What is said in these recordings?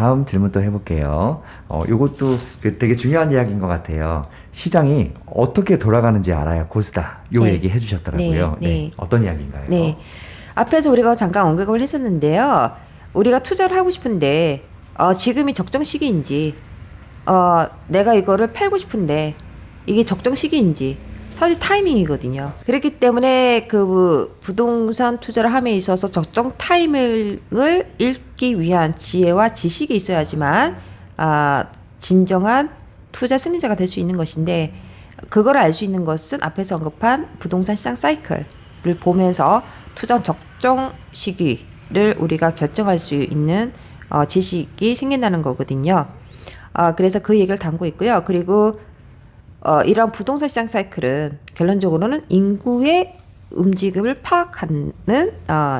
다음 질문 또 해볼게요. 요것도 되게 중요한 이야기인 것 같아요. 시장이 어떻게 돌아가는지 알아야 고수다. 요 네. 얘기 해주셨더라고요. 네. 어떤 이야기인가요? 네. 앞에서 우리가 잠깐 언급을 했었는데요. 우리가 투자를 하고 싶은데 지금이 적정 시기인지 내가 이거를 팔고 싶은데 이게 적정 시기인지 사실 타이밍이거든요. 그렇기 때문에 그 부동산 투자를 함에 있어서 적정 타이밍을 읽기 위한 지혜와 지식이 있어야지만 진정한 투자 승리자가 될 수 있는 것인데, 그걸 알 수 있는 것은 앞에서 언급한 부동산 시장 사이클을 보면서 투자 적정 시기를 우리가 결정할 수 있는 지식이 생긴다는 거거든요. 그래서 그 얘기를 담고 있고요. 그리고 이런 부동산 시장 사이클은 결론적으로는 인구의 움직임을 파악하는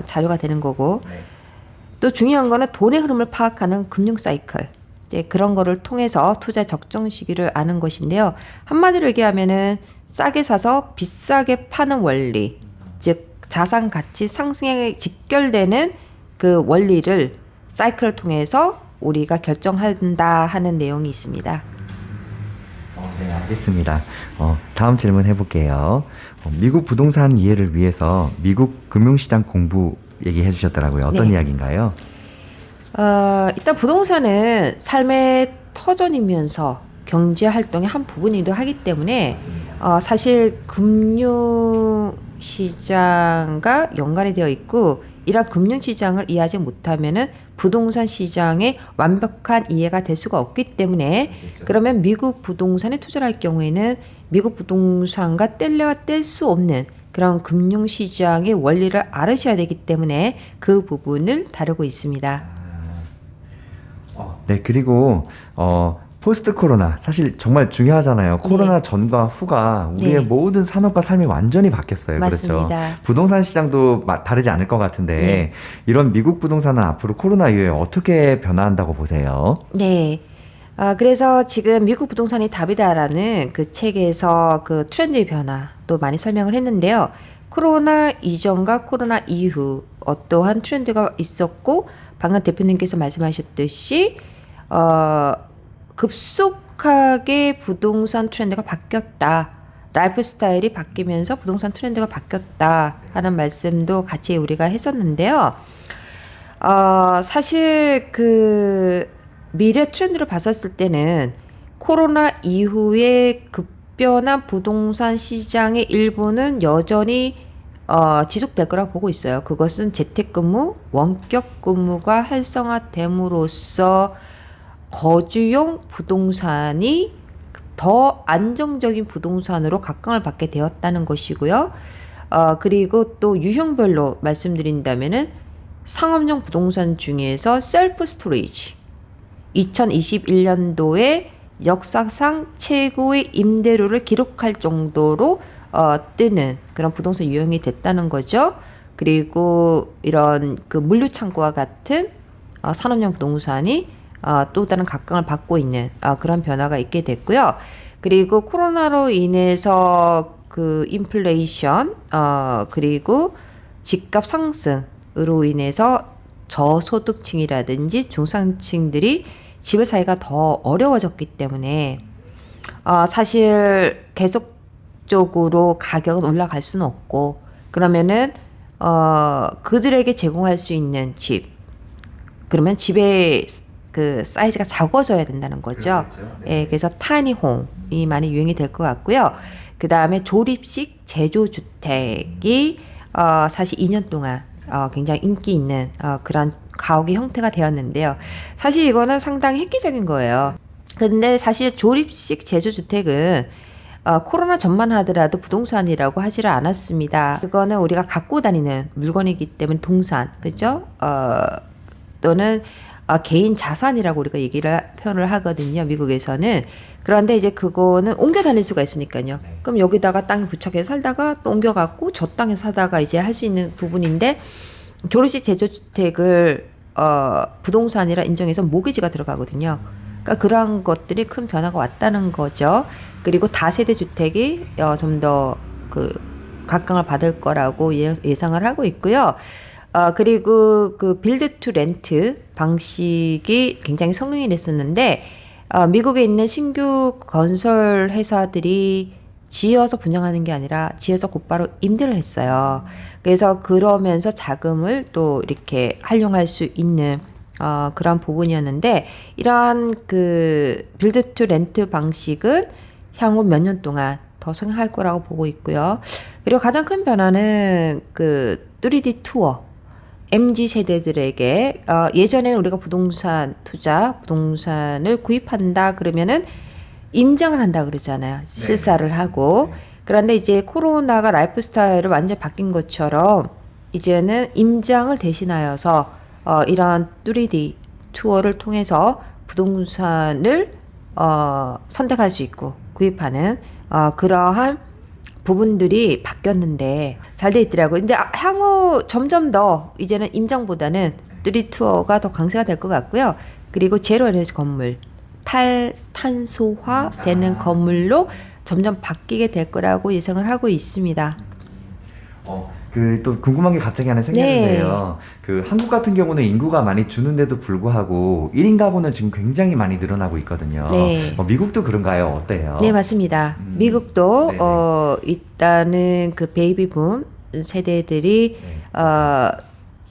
자료가 되는 거고, 또 중요한 거는 돈의 흐름을 파악하는 금융 사이클, 이제 그런 거를 통해서 투자 적정 시기를 아는 것인데요. 한마디로 얘기하면은 싸게 사서 비싸게 파는 원리, 즉 자산 가치 상승에 직결되는 그 원리를 사이클을 통해서 우리가 결정한다 하는 내용이 있습니다. 네, 알겠습니다. 다음 질문 해볼게요. 미국 부동산 이해를 위해서 미국 금융시장 공부 얘기해 주셨더라고요. 어떤 네. 이야기인가요? 일단 부동산은 삶의 터전이면서 경제 활동의 한 부분이기도 하기 때문에 사실 금융 시장과 연관이 되어 있고, 이런 금융 시장을 이해하지 못하면은 부동산 시장의 완벽한 이해가 될 수가 없기 때문에, 그러면 미국 부동산에 투자를 할 경우에는 미국 부동산과 뗄래야 뗄 수 없는 그런 금융 시장의 원리를 알으셔야 되기 때문에 그 부분을 다루고 있습니다. 네, 그리고 포스트 코로나 사실 정말 중요하잖아요. 코로나 전과 후가 우리의 네. 모든 산업과 삶이 완전히 바뀌었어요. 맞습니다. 그렇죠. 부동산 시장도 다르지 않을 것 같은데 네. 이런 미국 부동산은 앞으로 코로나 이후에 어떻게 변화한다고 보세요? 네. 그래서 지금 미국 부동산이 답이다라는 그 책에서 그 트렌드의 변화도 많이 설명을 했는데요. 코로나 이전과 코로나 이후 어떠한 트렌드가 있었고, 방금 대표님께서 말씀하셨듯이 급속하게 부동산 트렌드가 바뀌었다. 라이프 스타일이 바뀌면서 부동산 트렌드가 바뀌었다 하는 말씀도 같이 우리가 했었는데요. 사실 그 미래 트렌드를 봤었을 때는 코로나 이후에 급변한 부동산 시장의 일부는 여전히 지속될 거라고 보고 있어요. 그것은 재택근무, 원격근무가 활성화됨으로써 거주용 부동산이 더 안정적인 부동산으로 각광을 받게 되었다는 것이고요. 그리고 또 유형별로 말씀드린다면은 상업용 부동산 중에서 셀프 스토리지, 2021년도에 역사상 최고의 임대료를 기록할 정도로 뜨는 그런 부동산 유형이 됐다는 거죠. 그리고 이런 그 물류창고와 같은 산업용 부동산이 또 다른 각광을 받고 있는 그런 변화가 있게 됐고요. 그리고 코로나로 인해서 그 인플레이션 그리고 집값 상승으로 인해서 저소득층이라든지 중산층들이 집을 사기가 더 어려워졌기 때문에 사실 계속적으로 가격은 올라갈 수는 없고, 그러면은 그들에게 제공할 수 있는 집, 그러면 집의 그 사이즈가 작아져야 된다는 거죠. 네. 예, 그래서 타니홈이 많이 유행이 될 것 같고요. 그 다음에 조립식 제조주택이 사실 2년 동안 굉장히 인기 있는 그런 가옥의 형태가 되었는데요. 사실 이거는 상당히 획기적인 거예요. 근데 사실 조립식 제조주택은 코로나 전만 하더라도 부동산이라고 하지를 않았습니다. 그거는 우리가 갖고 다니는 물건이기 때문에 동산, 그죠? 또는 개인 자산이라고 우리가 표현을 하거든요, 미국에서는. 그런데 이제 그거는 옮겨 다닐 수가 있으니까요. 그럼 여기다가 땅에 부착해서 살다가 또 옮겨갖고 저 땅에 사다가 이제 할 수 있는 부분인데, 조립식 제조주택을 부동산이라 인정해서 모기지가 들어가거든요. 그러니까 그러한 것들이 큰 변화가 왔다는 거죠. 그리고 다세대 주택이 좀 더 그 각광을 받을 거라고 예상을 하고 있고요. 그리고 그 빌드 투 렌트 방식이 굉장히 성공이 됐었는데 미국에 있는 신규 건설 회사들이 지어서 분양하는 게 아니라 지어서 곧바로 임대를 했어요. 그래서 그러면서 자금을 또 이렇게 활용할 수 있는 그런 부분이었는데 이러한 그 빌드 투 렌트 방식은 향후 몇 년 동안 더 성행할 거라고 보고 있고요. 그리고 가장 큰 변화는 그 3D 투어 MZ 세대들에게 예전에는 우리가 부동산을 구입한다 그러면은 임장을 한다 그러잖아요. 실사를 하고. 그런데 이제 코로나가 라이프 스타일을 완전히 바뀐 것처럼 이제는 임장을 대신하여서 이러한 3D 투어를 통해서 부동산을 선택할 수 있고 구입하는 그러한 부분들이 바뀌었는데 잘 돼 있더라고요. 근데 향후 점점 더 이제는 임장보다는 3D 투어가 더 강세가 될 것 같고요. 그리고 제로 에너지 건물, 탈탄소화 되는 건물로 점점 바뀌게 될 거라고 예상을 하고 있습니다. 그 또 궁금한 게 갑자기 하나 생겼는데요. 그 한국 같은 경우는 인구가 많이 주는데도 불구하고 1인 가구는 지금 굉장히 많이 늘어나고 있거든요. 네. 미국도 그런가요? 어때요? 네, 맞습니다. 미국도 네네. 일단은 그 베이비붐 세대들이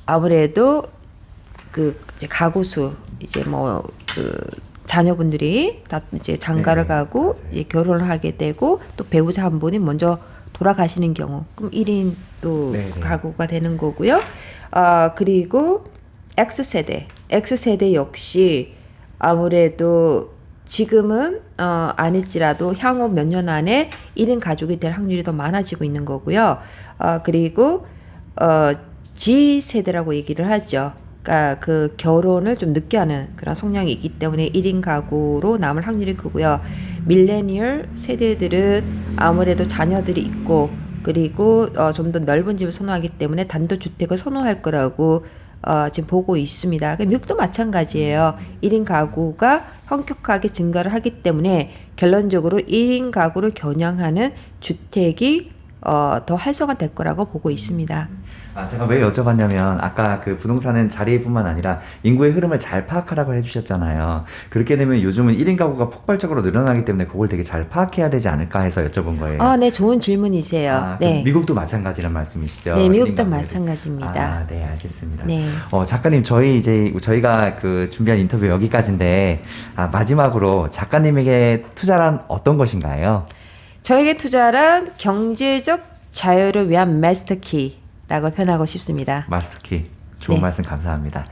아무래도 그 이제 가구수 이제 뭐 그 자녀분들이 다 이제 장가를 네네. 가고 맞아요. 이제 결혼을 하게 되고 또 배우자 한 분이 먼저 돌아가시는 경우 그럼 1인 또 네네. 가구가 되는 거고요. 그리고 X세대 역시 아무래도 지금은 아닐지라도 향후 몇 년 안에 1인 가족이 될 확률이 더 많아지고 있는 거고요. 그리고 G세대라고 얘기를 하죠. 그러니까 그 결혼을 좀 늦게 하는 그런 성향이 있기 때문에 1인 가구로 남을 확률이 크고요. 밀레니얼 세대들은 아무래도 자녀들이 있고 그리고 좀 더 넓은 집을 선호하기 때문에 단독주택을 선호할 거라고 지금 보고 있습니다. 미국도 마찬가지예요. 1인 가구가 현격하게 증가를 하기 때문에 결론적으로 1인 가구를 겨냥하는 주택이 더 활성화될 거라고 보고 있습니다. 제가 왜 여쭤봤냐면 아까 그 부동산은 자리뿐만 아니라 인구의 흐름을 잘 파악하라고 해주셨잖아요. 그렇게 되면 요즘은 1인 가구가 폭발적으로 늘어나기 때문에 그걸 되게 잘 파악해야 되지 않을까 해서 여쭤본 거예요. 네, 좋은 질문이세요. 네. 미국도 마찬가지라는 말씀이시죠? 네, 1인 미국도 가구에 마찬가지입니다. 네, 알겠습니다. 네. 작가님, 저희가 그 준비한 인터뷰 여기까지인데, 마지막으로 작가님에게 투자란 어떤 것인가요? 저에게 투자란 경제적 자유를 위한 마스터키라고 표현하고 싶습니다. 마스터키. 좋은 네. 말씀 감사합니다.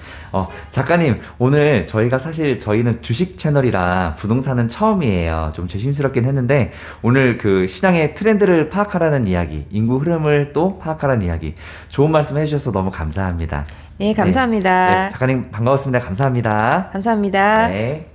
작가님, 오늘 저희는 주식 채널이라 부동산은 처음이에요. 좀 조심스럽긴 했는데, 오늘 그 시장의 트렌드를 파악하라는 이야기, 인구 흐름을 또 파악하라는 이야기, 좋은 말씀 해주셔서 너무 감사합니다. 네, 감사합니다. 네, 작가님 반가웠습니다. 감사합니다. 감사합니다. 네.